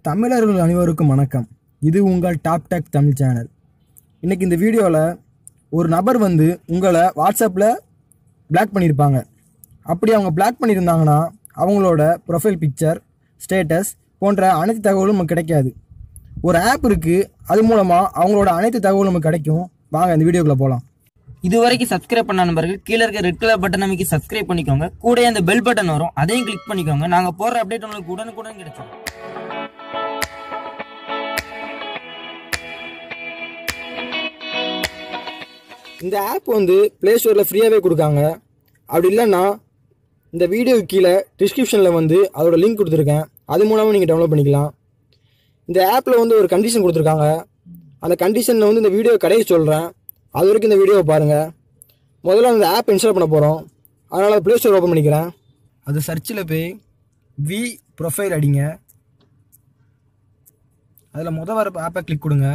தமிழர்கள் அனைவருக்கும் வணக்கம். இது உங்கள் டாப் டெக் தமிழ் சேனல். இன்றைக்கி இந்த வீடியோவில் ஒரு நபர் வந்து உங்களை வாட்ஸ்அப்பில் பிளாக் பண்ணியிருப்பாங்க. அப்படி அவங்க பிளாக் பண்ணியிருந்தாங்கன்னா அவங்களோட ப்ரொஃபைல் பிக்சர், ஸ்டேட்டஸ் போன்ற அனைத்து தகவலும் நமக்கு கிடைக்காது. ஒரு ஆப் இருக்குது, அது மூலமாக அவங்களோட அனைத்து தகவலும் நமக்கு கிடைக்கும். வாங்க இந்த வீடியோக்குள்ளே போகலாம். இது வரைக்கும் சப்ஸ்கிரைப் பண்ண நண்பர்கள் கீழே இருக்க ரெட் கலர் பட்டன் அமைக்கி சப்ஸ்கிரைப் பண்ணிக்கோங்க. கூட அந்த பெல் பட்டன் வரும், அதையும் கிளிக் பண்ணிக்கோங்க. நாங்கள் போடுற அப்டேட் உங்களுக்கு உடனுக்குடன் கிடைக்கும். இந்த ஆப் வந்து ப்ளே ஸ்டோரில் ஃப்ரீயாகவே கொடுக்காங்க. அப்படி இல்லைன்னா இந்த வீடியோ கீழே டிஸ்கிரிப்ஷனில் வந்து அதோட லிங்க் கொடுத்துருக்கேன், அது மூலமாக நீங்கள் டவுன்லோட் பண்ணிக்கலாம். இந்த ஆப்பில் வந்து ஒரு கண்டிஷன் கொடுத்துருக்காங்க. அந்த கண்டிஷனில் வந்து இந்த வீடியோ கடையை சொல்கிறேன், அது வரைக்கும் இந்த வீடியோவை பாருங்கள். முதல்ல அந்த ஆப் இன்ஸ்டால் பண்ண போகிறோம், அதனால் ப்ளே ஸ்டோர் ஓப்பன் பண்ணிக்கிறேன். அது சர்ச்சில் போய் வி ப்ரொஃபைல் அடிங்க. அதில் வர ஆப்பை கிளிக் கொடுங்க.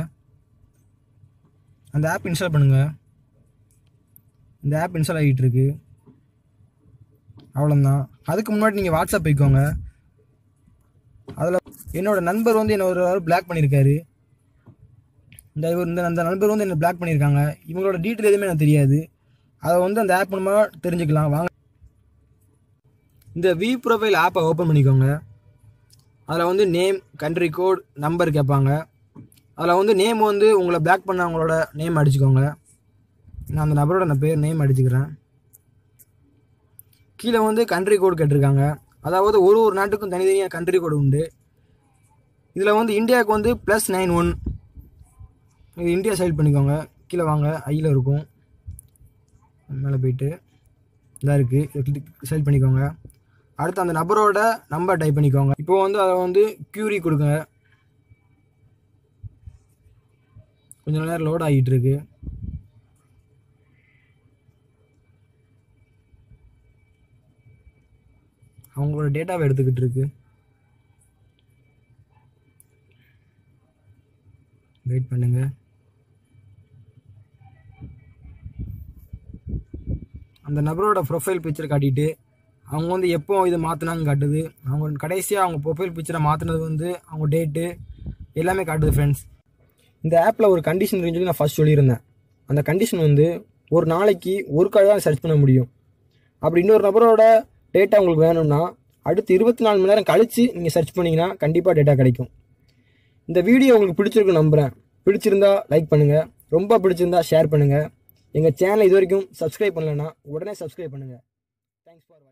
அந்த ஆப் இன்ஸ்டால் பண்ணுங்கள். இந்த ஆப் இன்ஸ்டால் ஆகிட்டு இருக்கு, அவ்வளோதான். அதுக்கு முன்னாடி நீங்கள் வாட்ஸ்அப் போய்க்கோங்க. அதில் என்னோடய நண்பர் வந்து என்ன ஒரு பிளாக் பண்ணியிருக்காரு. அந்த நண்பர் வந்து என்னை பிளாக் பண்ணியிருக்காங்க. இவங்களோட டீட்டெயில் எதுவுமே எனக்கு தெரியாது. அதை வந்து அந்த ஆப் மூலமாக தெரிஞ்சுக்கலாம். வாங்க இந்த வி ப்ரொஃபைல் ஆப்பை ஓப்பன் பண்ணிக்கோங்க. அதில் வந்து நேம், கண்ட்ரி கோட், நம்பர் கேட்பாங்க. அதில் வந்து நேம் வந்து உங்களை பிளாக் பண்ண அவங்களோட நேம் அடிச்சுக்கோங்க. நான் அந்த நபரோட பேர் நேம் அடிச்சுக்கிறேன். கீழே வந்து கண்ட்ரி கோடு கேட்டிருக்காங்க. அதாவது ஒரு நாட்டுக்கும் தனித்தனியாக கண்ட்ரி கோடு உண்டு. இதில் வந்து இந்தியாவுக்கு வந்து +91. இது இந்தியா செலக்ட் பண்ணிக்கோங்க. கீழே வாங்க, ஐயில் இருக்கும், மேலே போயிட்டு இதாக இருக்குது, இதை செலக்ட் பண்ணிக்கோங்க. அடுத்து அந்த நபரோட நம்பர் டைப் பண்ணிக்கோங்க. இப்போ வந்து அதை வந்து க்யூரி கொடுங்க. கொஞ்சம் நேரம் லோட் ஆகிட்டு இருக்கு. அவங்களோட டேட்டாவை எடுத்துக்கிட்டு இருக்கு. வெயிட் பண்ணுங்க. அந்த நபரோட ப்ரொஃபைல் பிக்சர் காட்டிட்டு அவங்க வந்து எப்போ இது மாற்றினாங்க காட்டுது. அவங்க கடைசியாக அவங்க ப்ரொஃபைல் பிக்சரை மாற்றினது வந்து அவங்க டேட்டு எல்லாமே காட்டுது. ஃப்ரெண்ட்ஸ், இந்த ஆப்பில் ஒரு கண்டிஷன் இருக்குன்னு சொல்லி நான் ஃபஸ்ட் சொல்லியிருந்தேன். அந்த கண்டிஷன் வந்து ஒரு நாளைக்கு ஒரு கால் தான் சர்ச் பண்ண முடியும். அப்படி இன்னொரு நபரோட டேட்டா உங்களுக்கு வேணும்னா அடுத்து 24 மணி நேரம் கழித்து நீங்கள் சர்ச் பண்ணிங்கன்னா கண்டிப்பாக டேட்டா கிடைக்கும். இந்த வீடியோ உங்களுக்கு பிடிச்சிருக்குன்னு நம்புகிறேன். பிடிச்சிருந்தா லைக் பண்ணுங்கள், ரொம்ப பிடிச்சிருந்தா ஷேர் பண்ணுங்கள். எங்கள் சேனலை இது வரைக்கும் சப்ஸ்கிரைப் பண்ணலைன்னா உடனே சப்ஸ்கிரைப் பண்ணுங்கள். தேங்க்ஸ் ஃபார் வாட்சிங்.